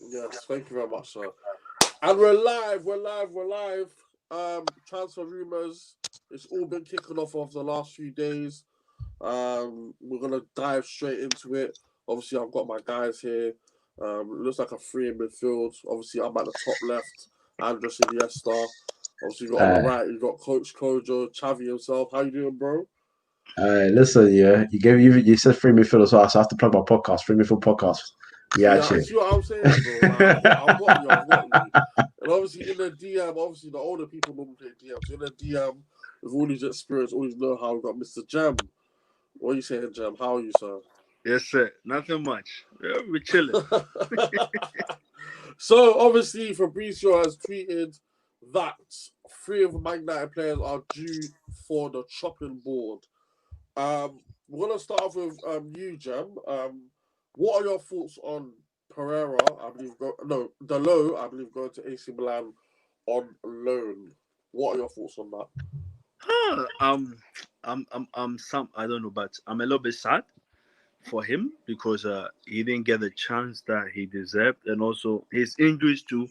Yes, thank you very much, sir. And we're live. We're live. Transfer rumors. It's all been kicking off of the last few days. We're gonna dive straight into it. Obviously, I've got my guys here. It looks like a three in midfield. Obviously, I'm at the top left. Andres Iniesta. Obviously, you got on the right. You got Coach Kojo, Chavi himself. How you doing, bro? Listen, you said free midfield as well, so I have to plug my podcast, free midfield podcast. Yeah, See, actually. see what I'm saying, bro. Like, I've got you. I've got you. And obviously, in the DM, obviously the older people normally play DM. So in the DM, with all these experience, all these know-how, we've got Mr. Jam. What are you saying, Jam? How are you, sir? Yes, sir. Nothing much. Yeah, we're chilling. So obviously, Fabrizio has tweeted that three of the Man United players are due for the chopping board. We're gonna start off with you, Jam. What are your thoughts on Pereira? I believe Dalot. I believe going to AC Milan on loan. What are your thoughts on that? I'm I don't know, but I'm a little bit sad for him because he didn't get the chance that he deserved, and also his injuries too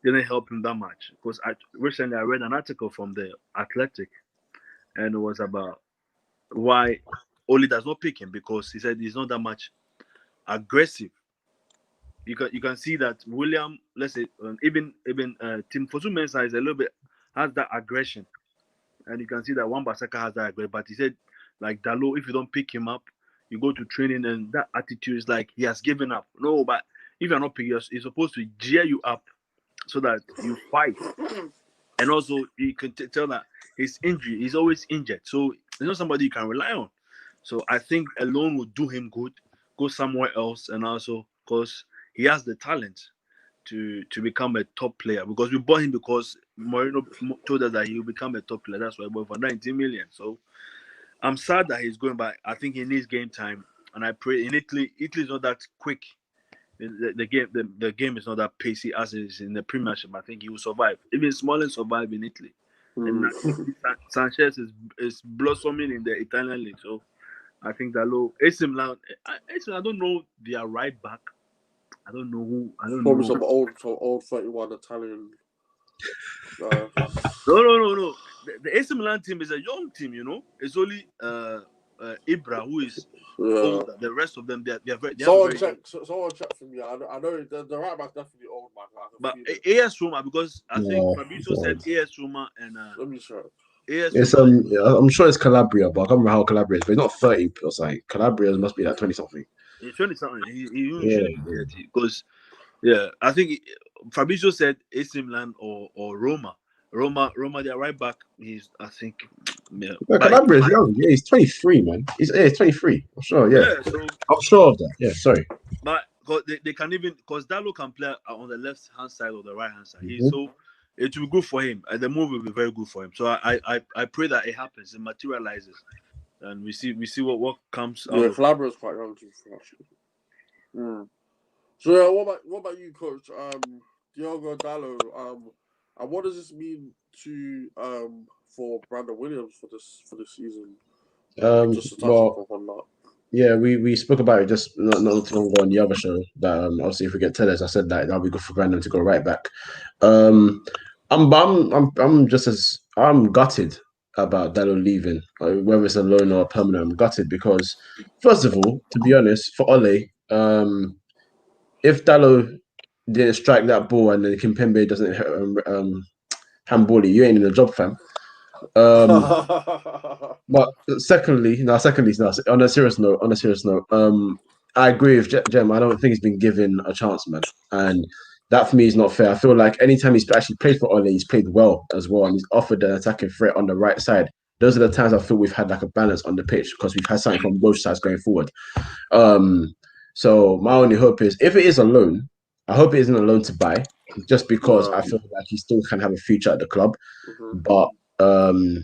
didn't help him that much. Because recently I read an article from the Athletic, and it was about why Oli does not pick him because he said he's not that much aggressive. You can see that William, let's say, even Tim Fosu Mensah is a little bit has that aggression, and you can see that Wan Basaka has that aggression. But he said, like Dalot, if you don't pick him up, you go to training, and that attitude is like he has given up. No, but if you're not picking, he's supposed to cheer you up so that you fight, and also you can tell that his injury, he's always injured, so he's not somebody you can rely on. So I think alone would do him good. Go somewhere else, and also because he has the talent to become a top player. Because we bought him because Mourinho told us that he will become a top player. That's why we bought for 19 million. So I'm sad that he's going, but I think he needs game time. And I pray in Italy is not that quick. The game is not that pacey as it is in the Premiership. I think he will survive. Even Smalling survived in Italy, and Sanchez is blossoming in the Italian league. So I think that low AC Milan, I don't know their right back. I don't know who. I don't Probably know. some old 31 Italian. No. The AC Milan team is a young team. It's only Ibra who is older. The rest of them, they're very. Someone check for me. I know the right back's definitely old, man. But AS Roma, because I think Fabrizio said AS Roma and let me check. It's I'm sure it's Calabria, but I can't remember how Calabria is. But it's not 30 or something. Calabria must be like 20 something. He's 20 something. He shouldn't be 30 because I think Fabrizio said AC Milan or Roma. Roma, their right back. I think. Yeah. Calabria is young. Yeah, he's 23, man. He's 23. I'm sure. Yeah. So I'm sure of that. Yeah. Sorry. But they can even because Dalot can play on the left hand side or the right hand side. So it will be good for him, and the move will be very good for him. So I pray that it happens, it materializes, and we see what comes out. Yeah, Calabria is quite young too, actually. So yeah, what about you, Coach? Diogo Dalot. And what does this mean to for Brandon Williams for this season? Just to touch upon that. Yeah, we spoke about it just not too long ago on the other show. That obviously if we get Tellers, I said that that'll be good for Brandon to go right back. I'm gutted about Dalot leaving, whether it's a loan or a permanent. I'm gutted because, first of all, to be honest, for Ole, if Dalot didn't strike that ball and then Kimpembe doesn't handball it, you ain't in the job, fam. But secondly, on a serious note, I agree with Jem. I don't think he's been given a chance, man, and that for me is not fair. I feel like anytime he's actually played for Ole, he's played well as well, and he's offered an attacking threat on the right side. Those are the times I feel we've had like a balance on the pitch because we've had something from both sides going forward. So my only hope is if it is a loan, I hope it isn't a loan to buy, just because I feel like he still can have a future at the club. But and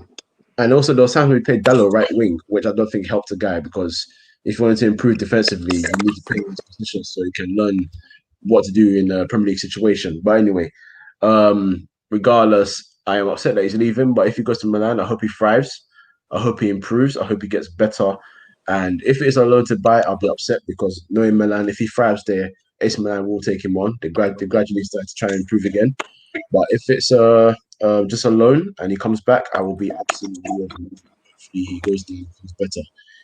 also there was times we played Dalot right wing, which I don't think helped the guy because if you wanted to improve defensively, you need to play in his position so you can learn what to do in a Premier League situation. But anyway, regardless, I am upset that he's leaving. But if he goes to Milan, I hope he thrives. I hope he improves. I hope he gets better. And if it is a loan to buy, I'll be upset because knowing Milan, if he thrives there, AC Milan will take him on. They gradually start to try and improve again. But if it's just a loan and he comes back, I will be absolutely hopefully he goes he's better.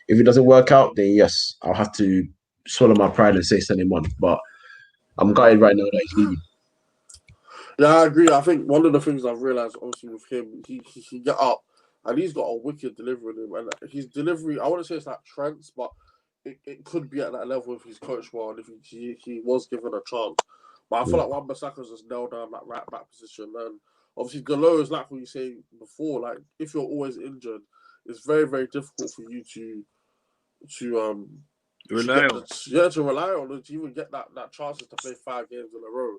If it doesn't work out, then yes, I'll have to swallow my pride and say send him on. But I'm gutted right now that he's leaving. Yeah, I agree. I think one of the things I've realized, obviously, with him, he can get up and he's got a wicked delivery in him. And his delivery, I want to say it's like Trent's, but it could be at that level if he's coached well and if he was given a chance. But I feel like Wan-Bissaka's just nailed down that right back position. And obviously, Dalot is like what you say before. Like, if you're always injured, it's very, very difficult for you to Rely on it, to even get that chances to play 5 games in a row.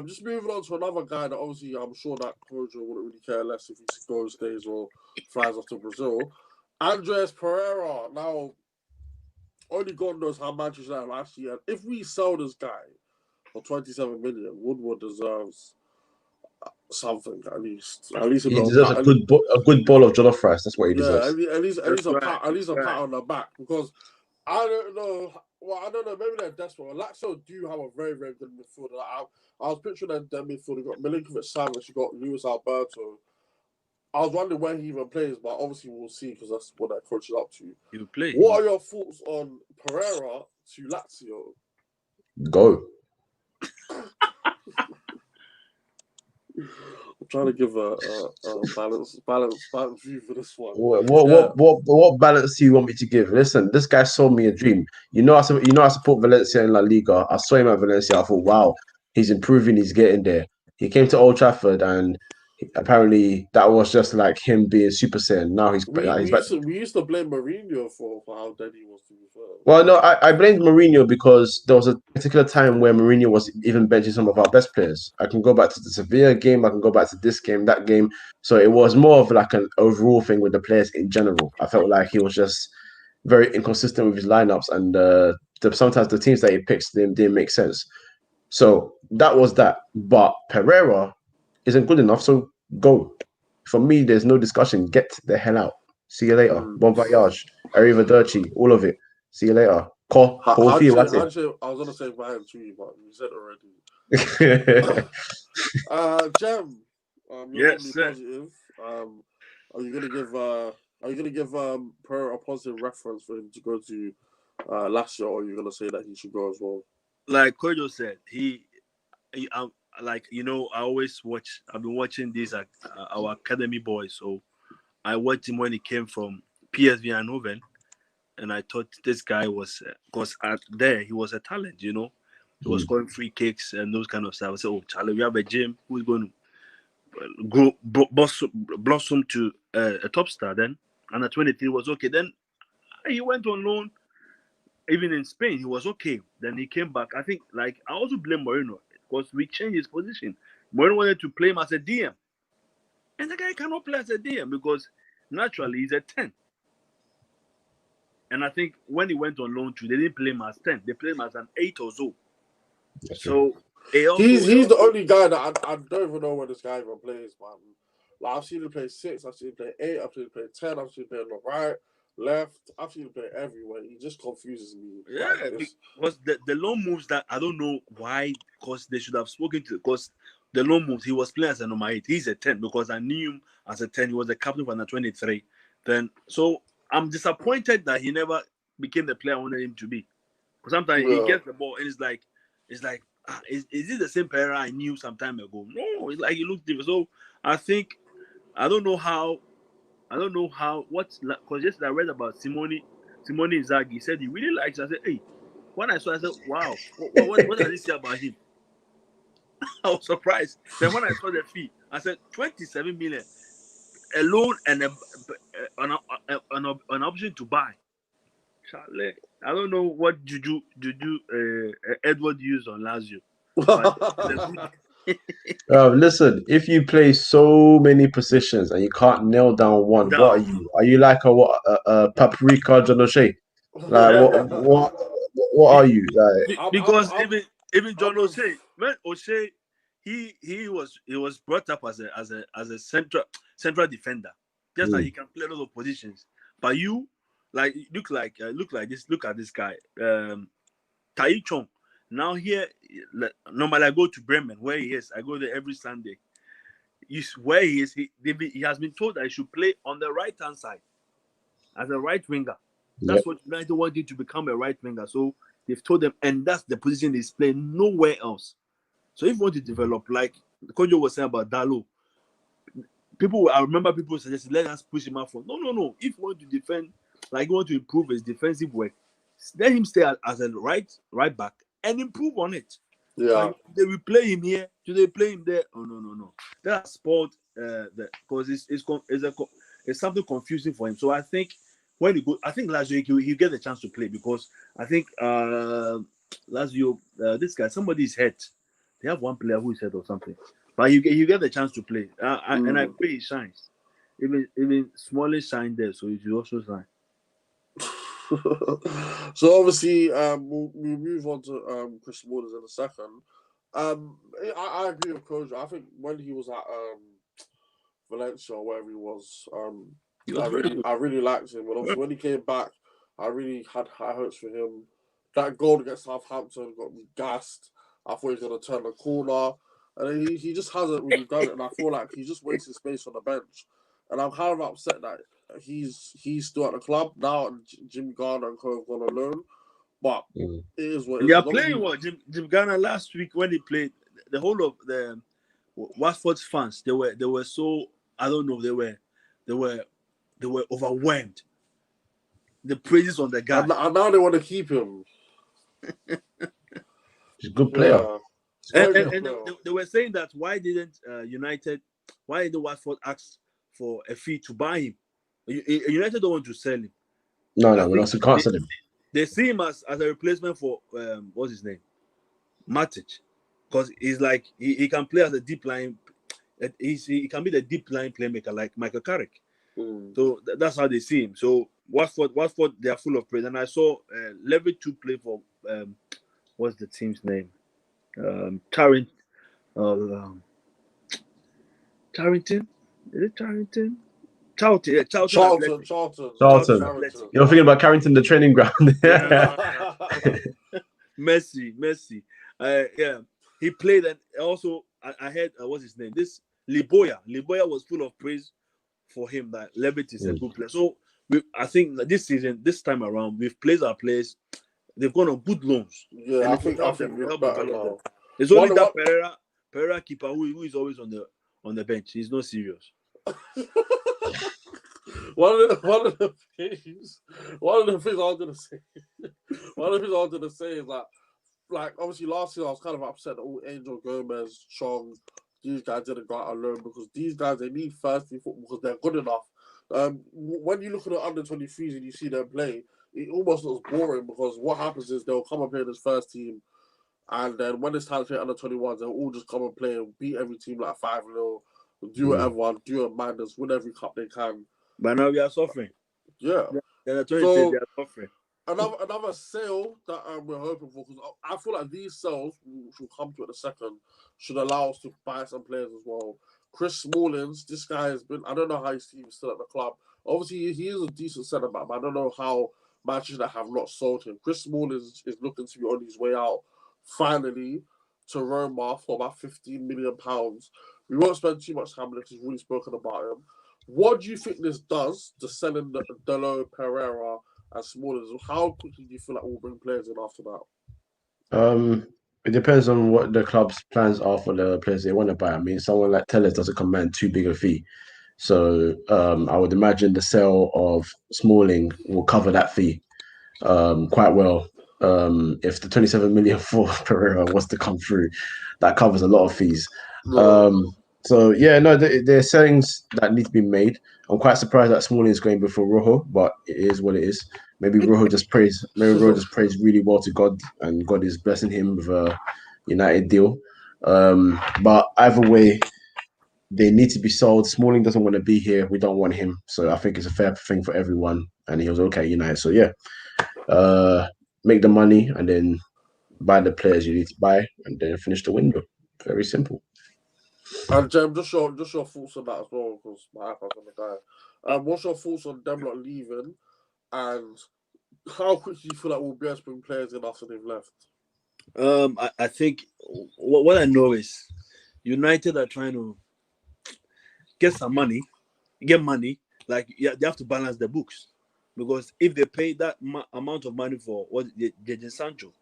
Just moving on to another guy that obviously I'm sure that Kojo wouldn't really care less if he goes, stays, or flies off to Brazil. Andres Pereira. Now, only God knows how Manchester United last year. If we sell this guy for 27 million, Woodward deserves something at least. At least He deserves a good bowl of jollof rice. That's what he deserves. At least a pat on the back, because I don't know. Well, I don't know. Maybe they're desperate. Lazio do have a very, very good midfielder. I was picturing their midfield. You got Milinkovic-Savic. You got Luis Alberto. I was wondering where he even plays, but obviously we'll see because that's what that coach is up to. He'll play. What are your thoughts on Pereira to Lazio? Go. I'm trying to give a balanced view for this one. What balance do you want me to give? Listen, this guy sold me a dream. I support Valencia in La Liga. I saw him at Valencia. I thought, wow, he's improving. He's getting there. He came to Old Trafford, and apparently that was just like him being Super Saiyan. Now he's back. We used to blame Mourinho for how dead he was, to be fair. Well, no, I blamed Mourinho because there was a particular time where Mourinho was even benching some of our best players. I can go back to the Sevilla game. I can go back to this game, that game. So it was more of like an overall thing with the players in general. I felt like he was just very inconsistent with his lineups, and sometimes the teams that he picks didn't make sense. So that was that. But Pereira isn't good enough, so go. For me, there's no discussion. Get the hell out. See you later. Bon voyage. Arrivederci. All of it. See you later. Kofi, that's it. I was going to say Ryan too, but you said it already. Jem, you're yes, positive. Are you gonna give Pereira a positive reference for him to go to Lazio, or are you gonna say that he should go as well? Like Kojo said, I always watch. I've been watching these our academy boys. So I watched him when he came from PSV Eindhoven, and I thought this guy was because there he was a talent. He was scoring free kicks and those kind of stuff. I said, "Oh, Charlie, we have a gym who's going to grow, blossom to a top star." Then, and at 23 was okay. Then he went on loan. Even in Spain, he was okay. Then he came back. I think, I also blame Moreno because we changed his position. Moreno wanted to play him as a DM. And the guy cannot play as a DM because naturally he's a 10. And I think when he went on loan too, they didn't play him as 10. They played him as an 8 or so. So he's the only guy that I don't even know where this guy even plays, man. Like, I've seen him play 6, I've seen him play 8, I've seen him play 10, I've seen him play on the right, left. I've seen him play everywhere. He just confuses me. Yeah, because the loan moves that I don't know why, because they should have spoken to, because the loan moves, he was playing as a number 8. He's a 10 because I knew him as a 10. He was the captain for the 23. Then, so I'm disappointed that he never became the player I wanted him to be. Because sometimes he gets the ball and it's like, is this the same Pereira I knew some time ago? No, it's like he looks different. So I think, I don't know how, because yesterday I read about Simone Inzaghi. He said he really likes it. I said, hey, when I saw it, I said, wow, what does he say about him? I was surprised. Then when I saw the fee, I said, 27 million alone and an option to buy. Charlie, I don't know what Juju Edward used on Lazio. Listen, if you play so many positions and you can't nail down one, what are you? Are you like a paprika John O'Shea? Like what are you? Like, because even John O'Shea, when O'Shea, he was brought up as a central defender, just like he can play a lot of positions. But you look at this guy, Tai Chong. Now here, normally I go to Bremen, where he is. I go there every Sunday. Where he is. He has been told that he should play on the right hand side as a right winger. That's Yep. what United wanted to become, a right winger. So they've told them, and that's the position he's playing nowhere else. So if you want to develop, like Kojo was saying about Dalot, I remember people suggested, let us push him out for. No. If you want to defend, like you want to improve his defensive work, let him stay as a right back and improve on it. Yeah. Like, they will play him here. Do they play him there? Oh no. That's spoiled because it's something confusing for him. So I think when he go, I think Lazio he'll get the chance to play because I think Lazio this guy, somebody's hurt. They have one player who is hurt or something, but you get the chance to play. And I pray he shines. Even Smalley shined there, so he should also shine. So obviously, we'll move on to Chris Smalling in a second. I agree with Kojo. I think when he was at Valencia or wherever he was, I really liked him. And obviously when he came back, I really had high hopes for him. That goal against Southampton got me gassed. I thought he was going to turn the corner. And then he just hasn't really done it. And I feel like he's just wasting space on the bench. And I'm kind of upset that he's still at the club now. And Jim Garner and Co have gone alone. But it is what it is. They are playing what Jim Garner last week when he played. The whole of the Watford's fans, they were so, I don't know, they were overwhelmed. The praises on the guy. And now they want to keep him. He's a good player. Yeah. And they were saying that why didn't Watford ask for a fee to buy him? United don't want to sell him. No, we also can't sell him. They see him as a replacement for what's his name, Matic, because he's like he can play as a deep line. He can be the deep line playmaker like Michael Carrick. So that's how they see him. So Watford, they are full of praise. And I saw Levitt to play for what's the team's name? Tarrant. Tarrington? Is it Tarrington? Charlton. Yeah, Charlton. You're thinking about Carrington, the training ground. Messi. Yeah, he played, and also I heard what's his name? This Liboya was full of praise for him. That Levitt is a good player. So I think that this season, this time around, we've placed our players. They've gone on good loans. Yeah, I think we're better now. It's only that Pereira keeper who is always on the bench. He's not serious. One of the things I was gonna say is that, like, obviously last year I was kind of upset that all Angel Gomez, Chong, these guys didn't go out alone, because these guys, they need first team football because they're good enough. When you look at the under 23s and you see them play, it almost looks boring, because what happens is they'll come and play in this first team, and then when it's time to play under 21s, they'll all just come and play and beat every team like 5-0, do whatever, do a madness, win every cup they can. But now we are suffering. Yeah. They are suffering. Another sale that we're hoping for, because I feel like these sales, which we'll come to in a second, should allow us to buy some players as well. Chris Smalling, this guy has been, I don't know how he's even still at the club. Obviously, he is a decent centre back, but I don't know how Manchester have not sold him. Chris Smalling is looking to be on his way out, finally, to Roma for about £15 million. We won't spend too much time on it because we've already spoken about him. What do you think this does to selling Dalot, Pereira, and Smalling? How quickly do you feel like we'll bring players in after that? It depends on what the club's plans are for the players they want to buy. I mean, someone like Tellez doesn't command too big a fee. So I would imagine the sale of Smalling will cover that fee quite well. If the 27 million for Pereira was to come through, that covers a lot of fees. So yeah, no, there are sellings that need to be made. I'm quite surprised that Smalling is going before Rojo, but it is what it is. Maybe Rojo just prays really well to God, and God is blessing him with a United deal. But either way, they need to be sold. Smalling doesn't want to be here. We don't want him. So I think it's a fair thing for everyone. And he was okay at United. So yeah, make the money and then buy the players you need to buy, and then finish the window. Very simple. And Jem, just your thoughts on that as well, because my iPad's on the guy. What's your thoughts on them not leaving, and how quickly do you feel like we'll be able to bring players in after they've left? I think what I know is United are trying to get some money, get money. Like, yeah, they have to balance the books, because if they pay that amount of money for what Jadon Sancho,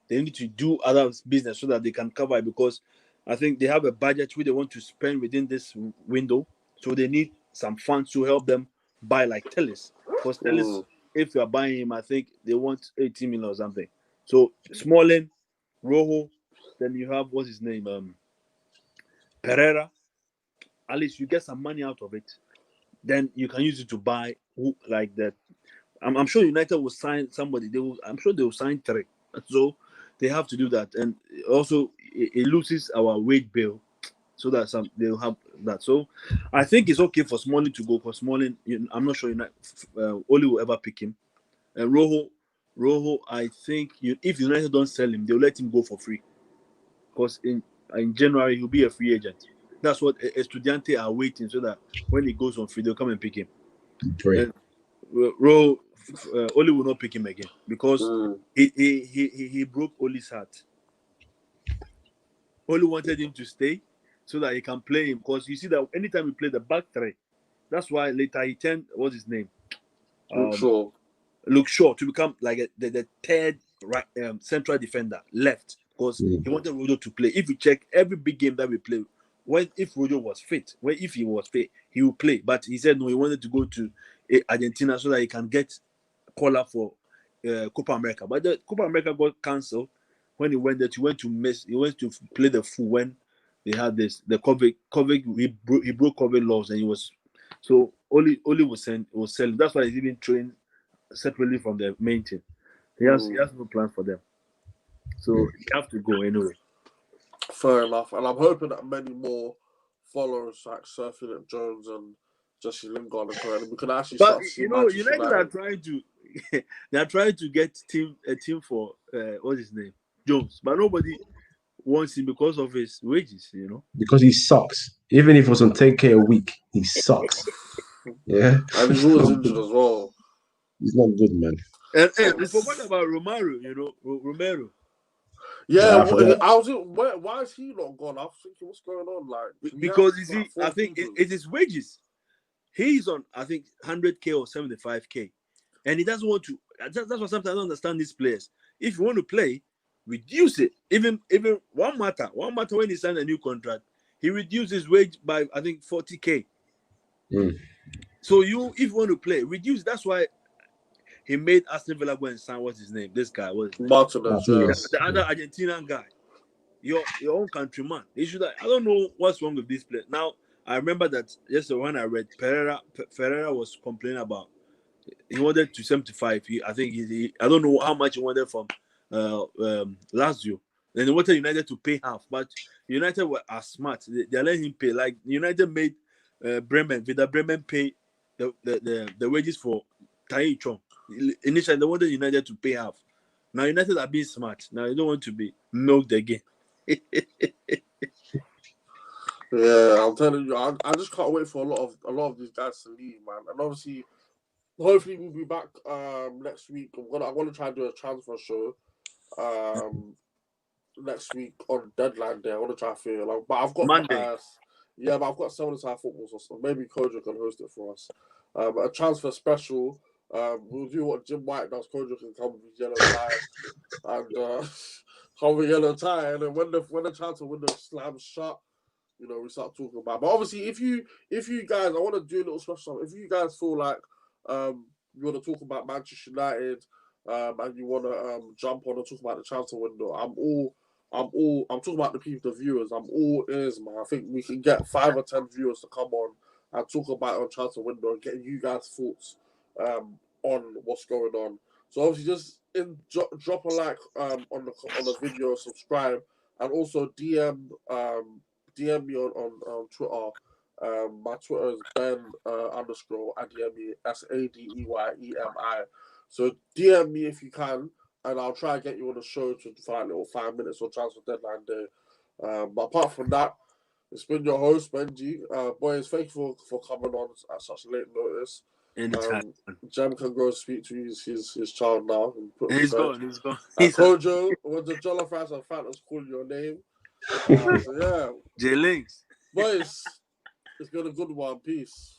they need to do other business so that they can cover it, because I think they have a budget which they want to spend within this window. So they need some funds to help them buy like Tellis. Because Tellis, Mm. if you are buying him, I think they want 18 million or something. So Smalling, Rojo, then you have what's his name? Pereira. At least you get some money out of it. Then you can use it to buy who like that. I'm sure United will sign somebody. I'm sure they will sign three. So they have to do that, and also it loses our wage bill, so that they'll have that. So I think it's okay for Smalling to go, because Smalling, I'm not sure United, Oli will ever pick him. And Rojo, I think if United don't sell him, they'll let him go for free, because in January he'll be a free agent. That's what Estudiante are waiting, so that when he goes on free, they'll come and pick him. Great. And Oli will not pick him again, because Mm. he broke Oli's heart. Oli wanted him to stay so that he can play him, because you see that anytime he played the back three, that's why later he turned, what's his name, Sure. Luke Shaw, to become like the third right central defender left, because Mm. he wanted Rojo to play. If you check every big game that we play, if Rojo was fit, if he was fit, he would play. But he said no, he wanted to go to Argentina so that he can get call up for Copa America. But the Copa America got cancelled when he went there. He went to play the full when they had the COVID. He broke COVID laws, and he was so Oli was selling. That's why he's even trained separately from the main team. He has no plan for them, so he have to go anyway. Fair enough. And I'm hoping that many more followers like Sir Philip Jones and Jesse Lingard and Korean, we can actually But start to see Manchester United are United. trying to they are trying to get a team for what's his name, Jones, but nobody wants him because of his wages. Because he sucks. Even if it was on 10K a week, he sucks. Yeah. And he's always injured as well. He's not good, man. And we forgot about Romero. Romero. Yeah, I forgot. I was. Why is he not gone? I was thinking, what's going on? Like, Because you see, I think it is wages. He's on, I think, 100K or 75K, and he doesn't want to. That's what sometimes I don't understand these players. If you want to play, reduce it. Even one matter when he signed a new contract, he reduced his wage by, I think, 40K. Mm. So if you want to play, reduce. That's why he made Aston Villa go and sign, what's his name? This guy, what's his name? Martinez, yeah. The other Argentinian guy. Your own countryman. He should. I don't know what's wrong with this player. Now I remember that yesterday when I read Pereira was complaining about he wanted to 75. I think I don't know how much he wanted from Lazio. Then he wanted United to pay half, but United are smart. They letting him pay. Like United made Bremen, Vida Bremen pay the wages for Tai Chong. Initially, they wanted United to pay half. Now United are being smart. Now they don't want to be milked again. Yeah, I'm telling you, I just can't wait for a lot of these guys to leave, man. And obviously, hopefully we'll be back next week. I want to try and do a transfer show next week on deadline day. I want to try and feel like, but I've got Monday. but I've got 7-side footballs or so. Maybe Kojo can host it for us. A transfer special. We'll do what Jim White does. Kojo can come with his yellow tie and come with yellow tie, and then when the transfer window slams shut, we start talking about. But obviously, if you guys, I want to do a little special. If you guys feel like you want to talk about Manchester United, and you want to jump on and talk about the transfer window, I'm talking about the viewers. I'm all ears, man. I think we can get 5 or 10 viewers to come on and talk about it on transfer window and get you guys' thoughts on what's going on. So obviously, just drop a like on the video, subscribe, and also DM me on Twitter. My Twitter is Ben _ Adeyemi SADEYEMI. So DM me if you can, and I'll try and get you on the show for like little 5 minutes on transfer deadline day. But apart from that, it's been your host Benji. Boys, thank you for coming on at such late notice. Anytime. Jam can go speak to his child now. And put He's gone. He's gone. Kojo, when the Jollof Rice and Phantoms call your name. So yeah. J-Links. Boys, it's been a good one. Peace.